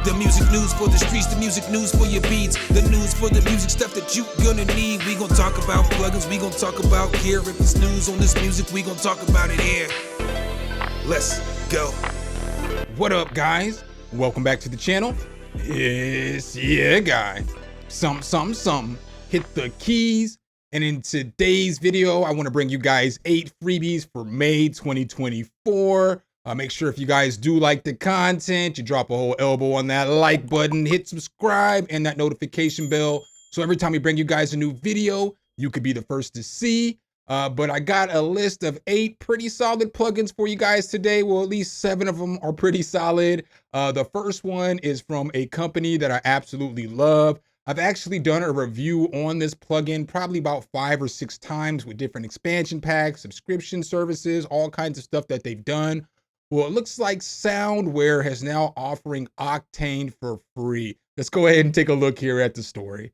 The music news for the streets, the music news for your beats, the news for the music stuff that you gonna need. We gon' talk about plugins, we gon' talk about gear. If it's news on this music, we gon' talk about it here. Let's go. What up, guys? Welcome back to the channel. It's your guy, SumnSumnSumn. Hit the keys. And in today's video, I want to bring you guys 8 freebies for May 2024. Make sure if you guys do like the content, you drop a whole elbow on that like button, hit subscribe and that notification bell. So every time we bring you guys a new video, you could be the first to see. But I got a list of 8 pretty solid plugins for you guys today. Well, at least 7 of them are pretty solid. The first one is from a company that I absolutely love. I've actually done a review on this plugin probably about 5 or 6 times with different expansion packs, subscription services, all kinds of stuff that they've done. Well, it looks like Soundware is now offering Octane for free. Let's go ahead and take a look here at the story.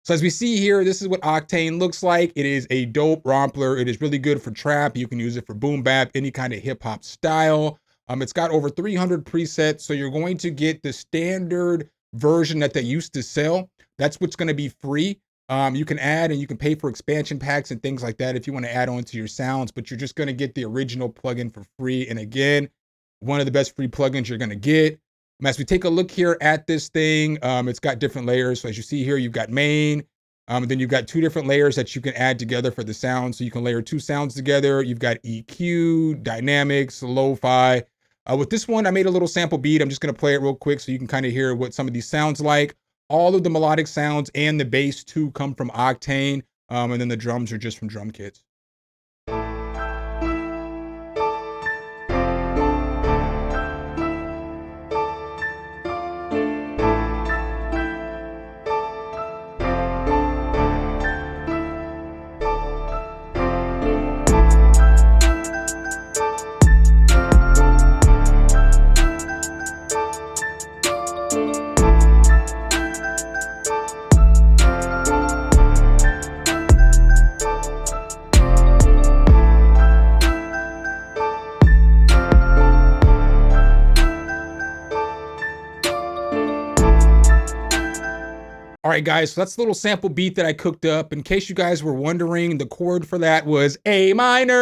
So as we see here, this is what Octane looks like. It is a dope rompler. It is really good for trap. You can use it for boom bap, any kind of hip hop style. It's got over 300 presets. So you're going to get the standard version that they used to sell. That's what's going to be free. You can add and you can pay for expansion packs and things like that if you want to add on to your sounds, but you're just going to get the original plugin for free. And again, one of the best free plugins you're going to get. As we take a look here at this thing, it's got different layers. So as you see here, you've got main, then you've got 2 different layers that you can add together for the sound. So you can layer 2 sounds together. You've got EQ, dynamics, lo-fi. With this one, I made a little sample beat. I'm just going to play it real quick so you can kind of hear what some of these sounds like. All of the melodic sounds and the bass too come from Octane, and then the drums are just from drum kits. All right, guys, so that's a little sample beat that I cooked up. In case you guys were wondering, the chord for that was A minor.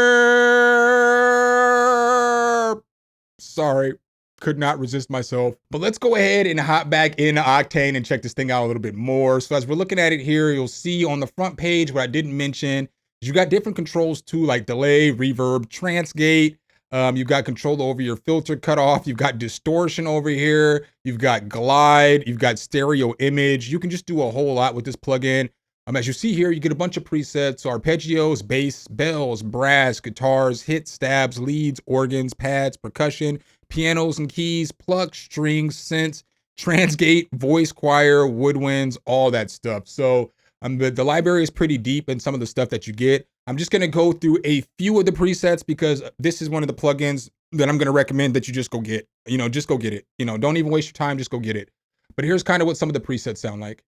Sorry, could not resist myself. But let's go ahead and hop back into Octane and check this thing out a little bit more. So as we're looking at it here, you'll see on the front page what I didn't mention is you got different controls too, like delay, reverb, trance gate. You've got control over your filter cutoff. You've got distortion over here. You've got glide. You've got stereo image. You can just do a whole lot with this plugin. As you see here, you get a bunch of presets. So arpeggios, bass, bells, brass, guitars, hits, stabs, leads, organs, pads, percussion, pianos and keys, pluck, strings, synths, trance gate, voice choir, woodwinds, all that stuff. So the library is pretty deep in some of the stuff that you get. I'm just going to go through a few of the presets because this is one of the plugins that I'm going to recommend that you just go get. Just go get it. Don't even waste your time. Just go get it. But here's kind of what some of the presets sound like.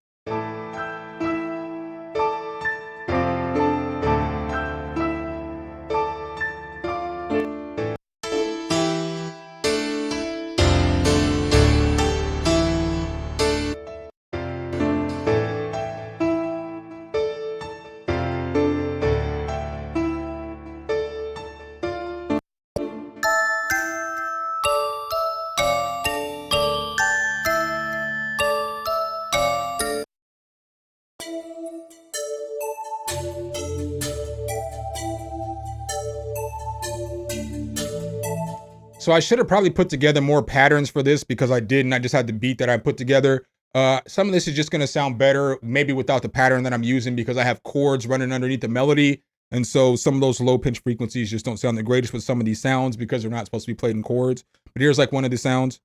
So I should have probably put together more patterns for this because I didn't. I just had the beat that I put together. Some of this is just going to sound better, maybe without the pattern that I'm using because I have chords running underneath the melody. And so some of those low pitch frequencies just don't sound the greatest with some of these sounds because they're not supposed to be played in chords. But here's like one of the sounds.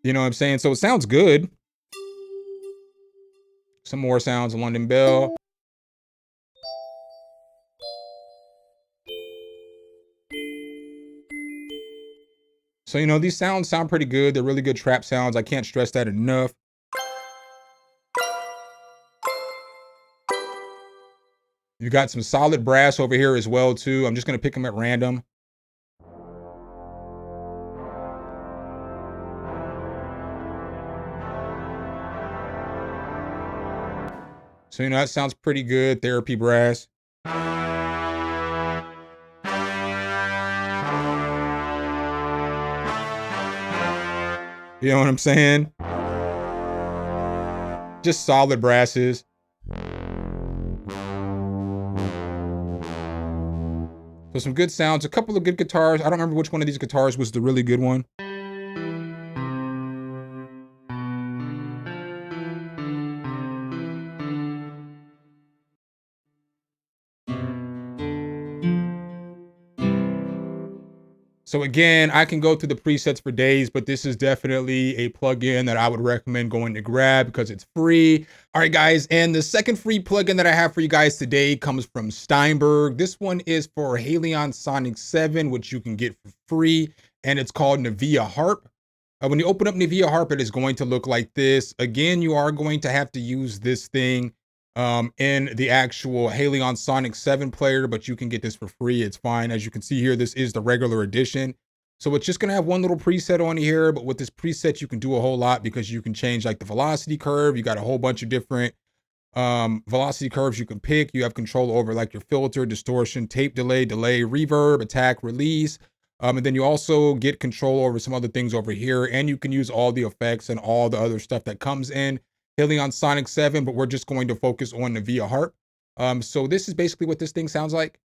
You know what I'm saying? So it sounds good. Some more sounds, a London Bell. So, you know, these sounds sound pretty good. They're really good trap sounds. I can't stress that enough. You got some solid brass over here as well too. I'm just gonna pick them at random. So, you know, that sounds pretty good. Therapy brass. You know what I'm saying? Just solid brasses. So some good sounds, a couple of good guitars. I don't remember which one of these guitars was the really good one. So again, I can go through the presets for days, but this is definitely a plugin that I would recommend going to grab because it's free. All right, guys, and the second free plugin that I have for you guys today comes from Steinberg. This one is for Halion Sonic 7, which you can get for free, and it's called Navia Harp. When you open up Navia Harp, it is going to look like this. Again, you are going to have to use this thing in the actual Halion Sonic 7 player, but you can get this for free. It's fine. As you can see here, this is the regular edition. So it's just gonna have one little preset on here, but with this preset, you can do a whole lot because you can change like the velocity curve. You got a whole bunch of different velocity curves you can pick. You have control over like your filter, distortion, tape delay, reverb, attack, release. And then you also get control over some other things over here, and you can use all the effects and all the other stuff that comes in Halion Sonic 7, but we're just going to focus on Navia Harp. So this is basically what this thing sounds like.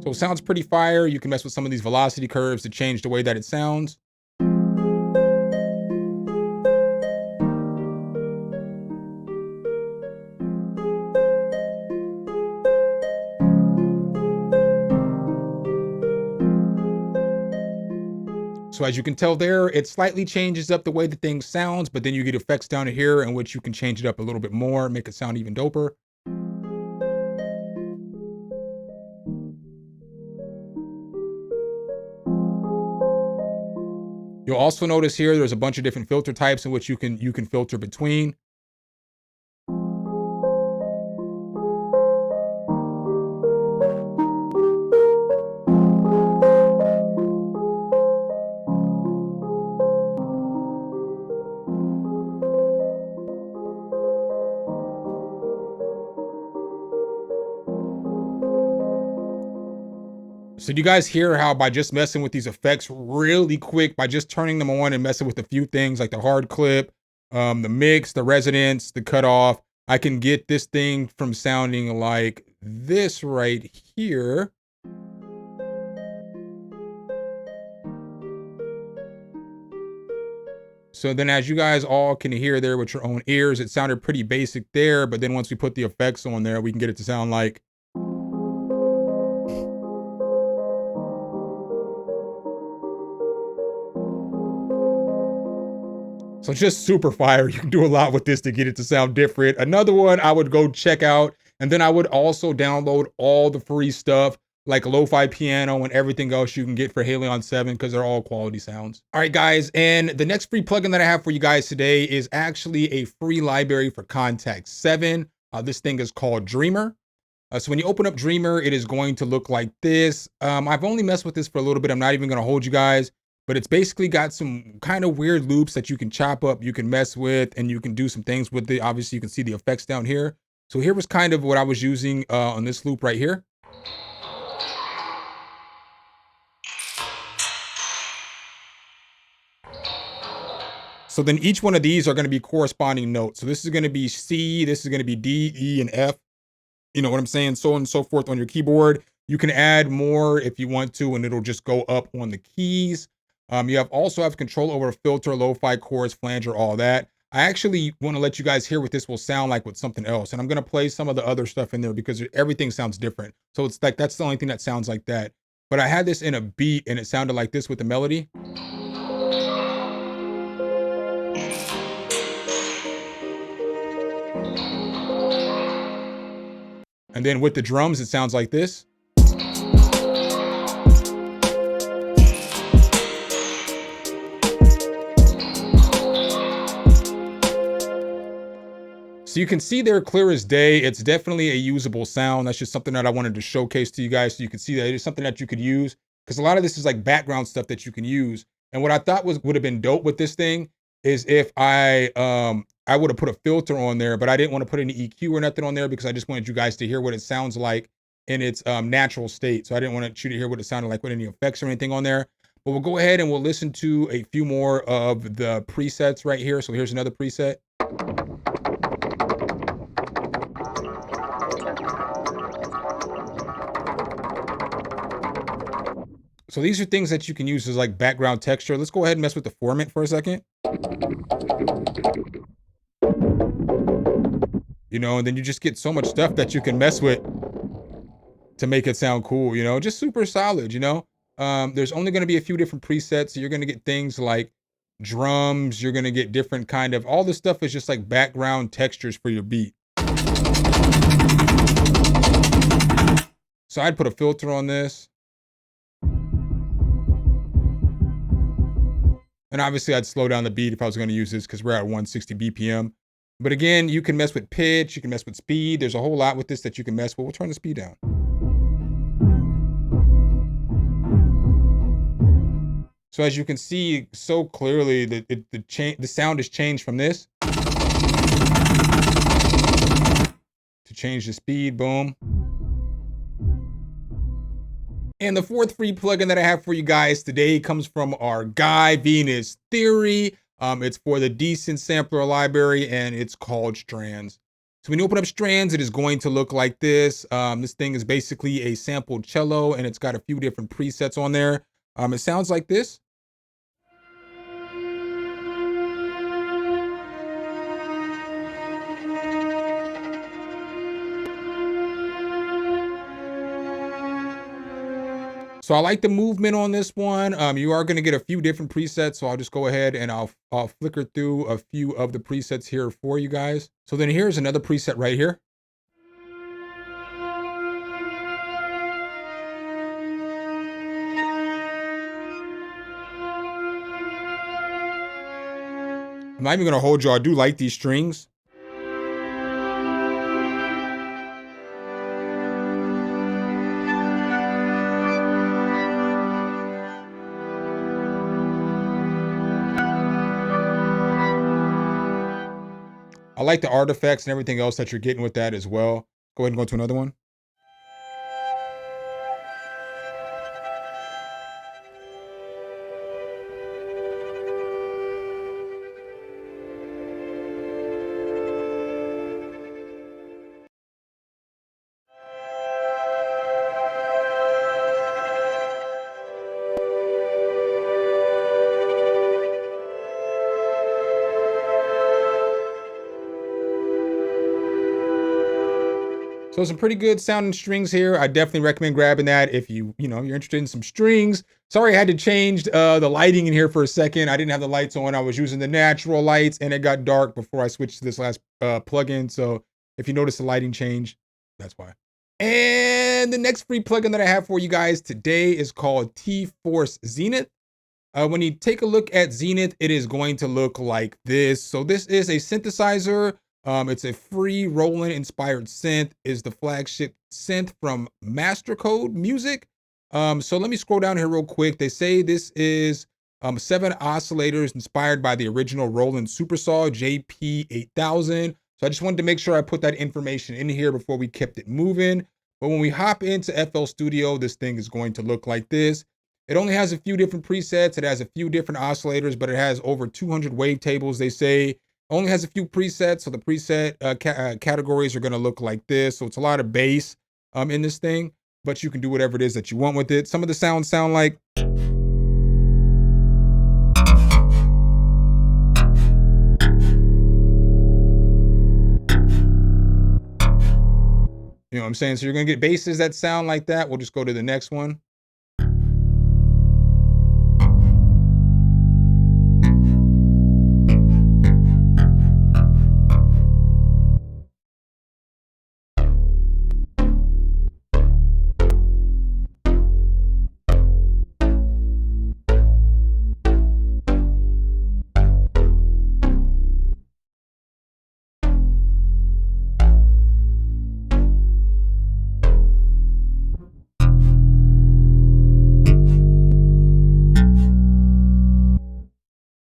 So it sounds pretty fire. You can mess with some of these velocity curves to change the way that it sounds. So as you can tell there, it slightly changes up the way the thing sounds, but then you get effects down here in which you can change it up a little bit more, make it sound even doper. You'll also notice here, there's a bunch of different filter types in which you can filter between. So do you guys hear how by just messing with these effects really quick, by just turning them on and messing with a few things like the hard clip, the mix, the resonance, the cutoff, I can get this thing from sounding like this right here. So then as you guys all can hear there with your own ears, it sounded pretty basic there, but then once we put the effects on there, we can get it to sound like. So it's just super fire. You can do a lot with this to get it to sound different. Another one I would go check out, and then I would also download all the free stuff like lo-fi piano and everything else you can get for Halion 7 because they're all quality sounds. All right, guys, and the next free plugin that I have for you guys today is actually a free library for Contact 7. This thing is called Dreamer. So when you open up Dreamer, it is going to look like this. I've only messed with this for a little bit. I'm not even going to hold you guys. But it's basically got some kind of weird loops that you can chop up, you can mess with, and you can do some things with it. Obviously, you can see the effects down here. So here was kind of what I was using on this loop right here. So then each one of these are going to be corresponding notes. So this is going to be C, this is going to be D, E, and F. You know what I'm saying? So on and so forth on your keyboard. You can add more if you want to, and it'll just go up on the keys. You also have control over filter, lo-fi, chorus, flanger, all that. I actually want to let you guys hear what this will sound like with something else. And I'm going to play some of the other stuff in there because everything sounds different. So it's like, that's the only thing that sounds like that. But I had this in a beat and it sounded like this with the melody. And then with the drums, it sounds like this. So you can see there clear as day. It's definitely a usable sound. That's just something that I wanted to showcase to you guys so you can see that it is something that you could use, because a lot of this is like background stuff that you can use. And what I thought would have been dope with this thing is if I would have put a filter on there, but I didn't want to put any EQ or nothing on there because I just wanted you guys to hear what it sounds like in its natural state. So I didn't want you to hear what it sounded like with any effects or anything on there. But we'll go ahead and we'll listen to a few more of the presets right here. So here's another preset. So these are things that you can use as like background texture. Let's go ahead and mess with the formant for a second. You know, and then you just get so much stuff that you can mess with to make it sound cool, you know, just super solid, you know. There's only going to be a few different presets. So you're going to get things like drums. You're going to get different kind of, all this stuff is just like background textures for your beat. So I'd put a filter on this. And obviously I'd slow down the beat if I was going to use this because we're at 160 BPM. But again, you can mess with pitch, you can mess with speed. There's a whole lot with this that you can mess with. We'll turn the speed down. So as you can see so clearly that the sound has changed from this to change the speed, boom. And the fourth free plugin that I have for you guys today comes from our guy, Venus Theory. It's for the Decent Sampler library, and it's called Strands. So when you open up Strands, it is going to look like this. This thing is basically a sampled cello, and it's got a few different presets on there. It sounds like this. So I like the movement on this one. You are going to get a few different presets. So I'll just go ahead and I'll flicker through a few of the presets here for you guys. So then here's another preset right here. I'm not even going to hold you. I do like these strings. I like the artifacts and everything else that you're getting with that as well. Go ahead and go to another one. So some pretty good sounding strings here. I definitely recommend grabbing that if you're interested in some strings. Sorry, I had to change the lighting in here for a second. I didn't have the lights on. I was using the natural lights and it got dark before I switched to this last plugin. So if you notice the lighting change, that's why. And the next free plugin that I have for you guys today is called T-Force Zenith. When you take a look at Zenith, it is going to look like this. So this is a synthesizer. It's a free Roland inspired synth, is the flagship synth from Mastercode Music. So let me scroll down here real quick. They say this is 7 oscillators inspired by the original Roland Supersaw JP8000. So I just wanted to make sure I put that information in here before we kept it moving. But when we hop into FL Studio, this thing is going to look like this. It only has a few different presets. It has a few different oscillators, but it has over 200 wavetables, they say. Only has a few presets, so the preset categories are going to look like this. So it's a lot of bass in this thing, but you can do whatever it is that you want with it. Some of the sounds sound like, you know what I'm saying? So you're going to get basses that sound like that. We'll just go to the next one.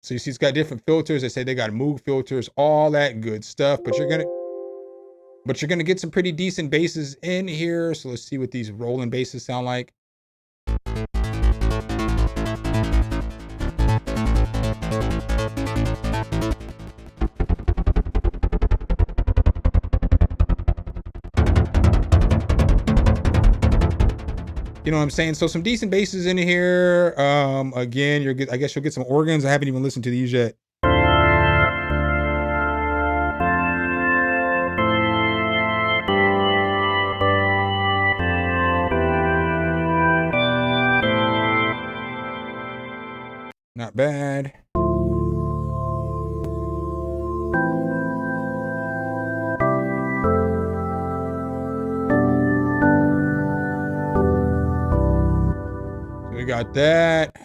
So you see it's got different filters. They say they got Moog filters, all that good stuff, but you're gonna get some pretty decent basses in here. So let's see what these rolling basses sound like. You know what I'm saying? So some decent basses in here. Again, I guess you'll get some organs. I haven't even listened to these yet. Not bad. So we got that.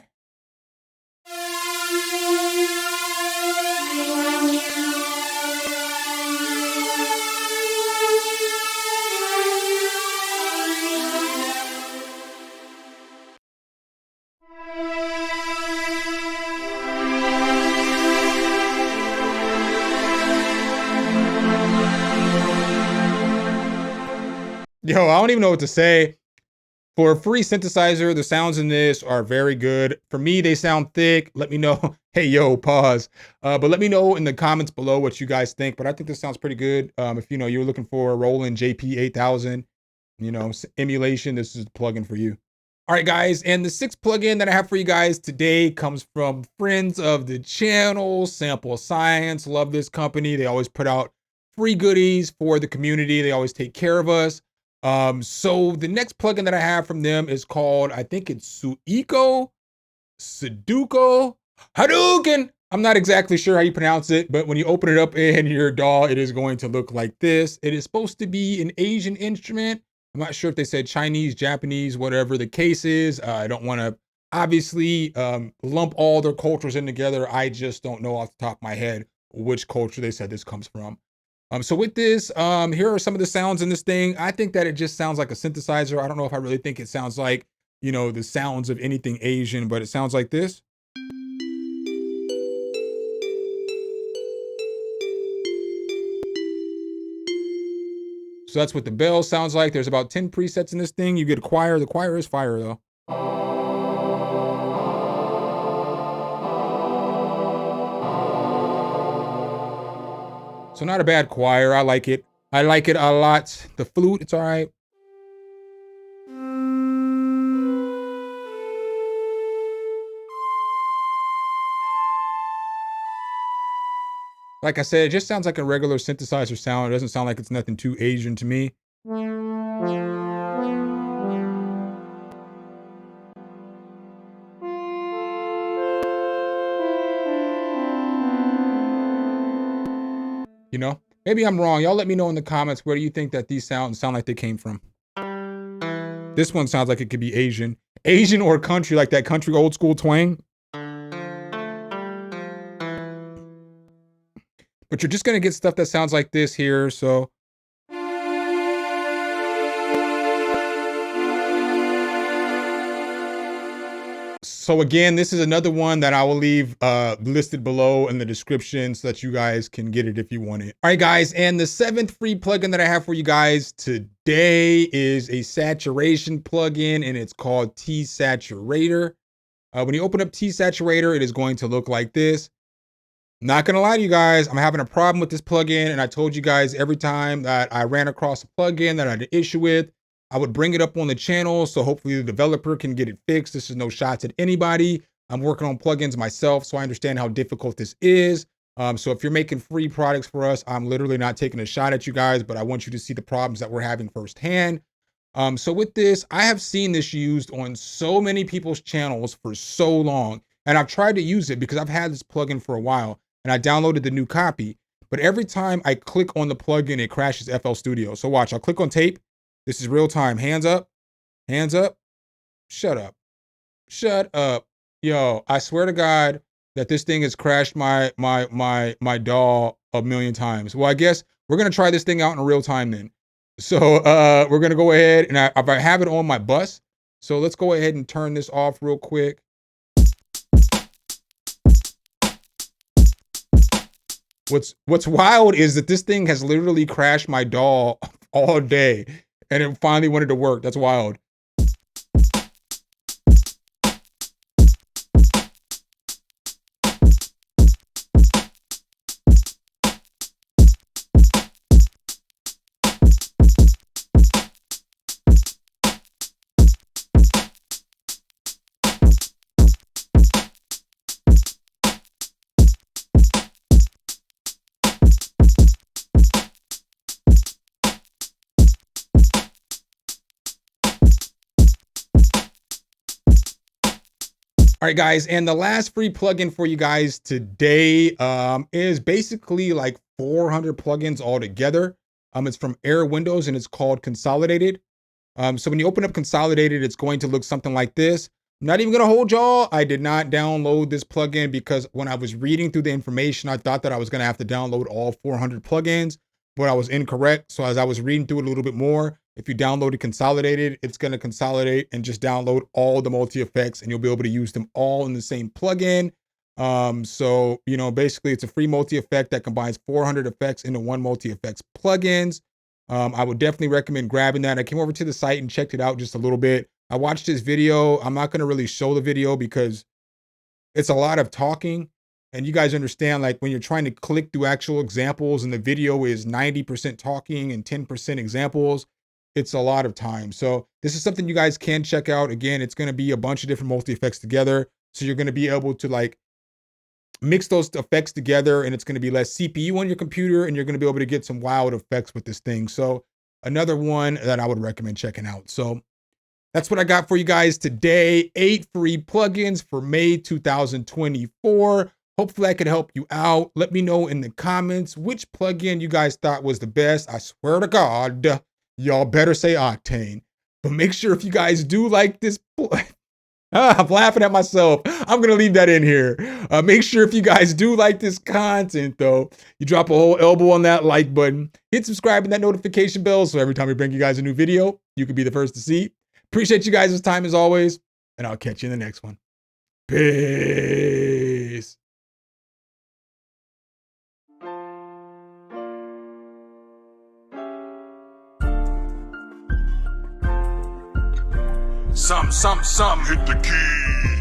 Yo, I don't even know what to say. For a free synthesizer, the sounds in this are very good. For me, they sound thick. Let me know. Hey, yo, pause. But let me know in the comments below what you guys think. But I think this sounds pretty good. If you know you're looking for a Roland JP8000, you know, emulation, this is the plugin for you. All right, guys, and the sixth plugin that I have for you guys today comes from friends of the channel, Sample Science. Love this company. They always put out free goodies for the community. They always take care of us. So the next plugin that I have from them is called, I think it's Suiko, Hadouken. I'm not exactly sure how you pronounce it, but when you open it up in your DAW, it is going to look like this. It is supposed to be an Asian instrument. I'm not sure if they said Chinese, Japanese, whatever the case is. I don't want to obviously lump all their cultures in together. I just don't know off the top of my head which culture they said this comes from. So with this, here are some of the sounds in this thing. I think that it just sounds like a synthesizer. I don't know if I really think it sounds like, you know, the sounds of anything Asian, but it sounds like this. So that's what the bell sounds like. There's about 10 presets in this thing. You get a choir. The choir is fire though. So not a bad choir. I like it. I like it a lot. The flute, it's all right. Like I said, it just sounds like a regular synthesizer sound. It doesn't sound like it's nothing too Asian to me. You know, maybe I'm wrong. Y'all let me know in the comments where do you think that these sounds sound like they came from. This one sounds like it could be Asian. Asian or country, like that country old school twang. But you're just gonna get stuff that sounds like this here, so. So again, this is another one that I will leave listed below in the description so that you guys can get it if you want it. All right, guys, and the seventh free plugin that I have for you guys today is a saturation plugin, and it's called T-Saturator. When you open up T-Saturator, it is going to look like this. Not gonna lie to you guys, I'm having a problem with this plugin, and I told you guys every time that I ran across a plugin that I had an issue with, I would bring it up on the channel, so hopefully the developer can get it fixed. This is no shots at anybody. I'm working on plugins myself, so I understand how difficult this is. So if you're making free products for us, I'm literally not taking a shot at you guys, but I want you to see the problems that we're having firsthand. So with this, I have seen this used on so many people's channels for so long, and I've tried to use it because I've had this plugin for a while, and I downloaded the new copy, but every time I click on the plugin, it crashes FL Studio. So watch, I'll click on tape. This is real time. Hands up. Hands up. Shut up. Shut up. Yo, I swear to God that this thing has crashed my DAW a million times. Well, I guess we're gonna try this thing out in real time then. So we're gonna go ahead and I have it on my bus. So let's go ahead and turn this off real quick. What's wild is that this thing has literally crashed my DAW all day, and it finally wanted to work. That's wild. All right, guys, and the last free plugin for you guys today is basically like 400 plugins altogether. It's from Air Windows and it's called Consolidated. So when you open up Consolidated, it's going to look something like this. I'm not even gonna hold y'all. I did not download this plugin because when I was reading through the information, I thought that I was gonna have to download all 400 plugins, but I was incorrect. So as I was reading through it a little bit more, if you download it Consolidated, it's gonna consolidate and just download all the multi-effects and you'll be able to use them all in the same plugin. So, you know, basically it's a free multi-effect that combines 400 effects into one multi-effects plugins. I would definitely recommend grabbing that. I came over to the site and checked it out just a little bit. I watched this video. I'm not going to really show the video because it's a lot of talking, and you guys understand, like when you're trying to click through actual examples and the video is 90% talking and 10% examples, it's a lot of time. So this is something you guys can check out. Again, it's going to be a bunch of different multi-effects together. So you're going to be able to like mix those effects together, and it's going to be less CPU on your computer, and you're going to be able to get some wild effects with this thing. So another one that I would recommend checking out. So that's what I got for you guys today. 8 free plugins for May 2024. Hopefully I could help you out. Let me know in the comments which plugin you guys thought was the best. I swear to God, y'all better say Octane. But make sure if you guys do like this I'm laughing at myself. I'm going to leave that in here. Make sure if you guys do like this content, though, you drop a whole elbow on that like button. Hit subscribe and that notification bell so every time we bring you guys a new video, you can be the first to see. Appreciate you guys' time as always, and I'll catch you in the next one. Peace. Some, hit the keys.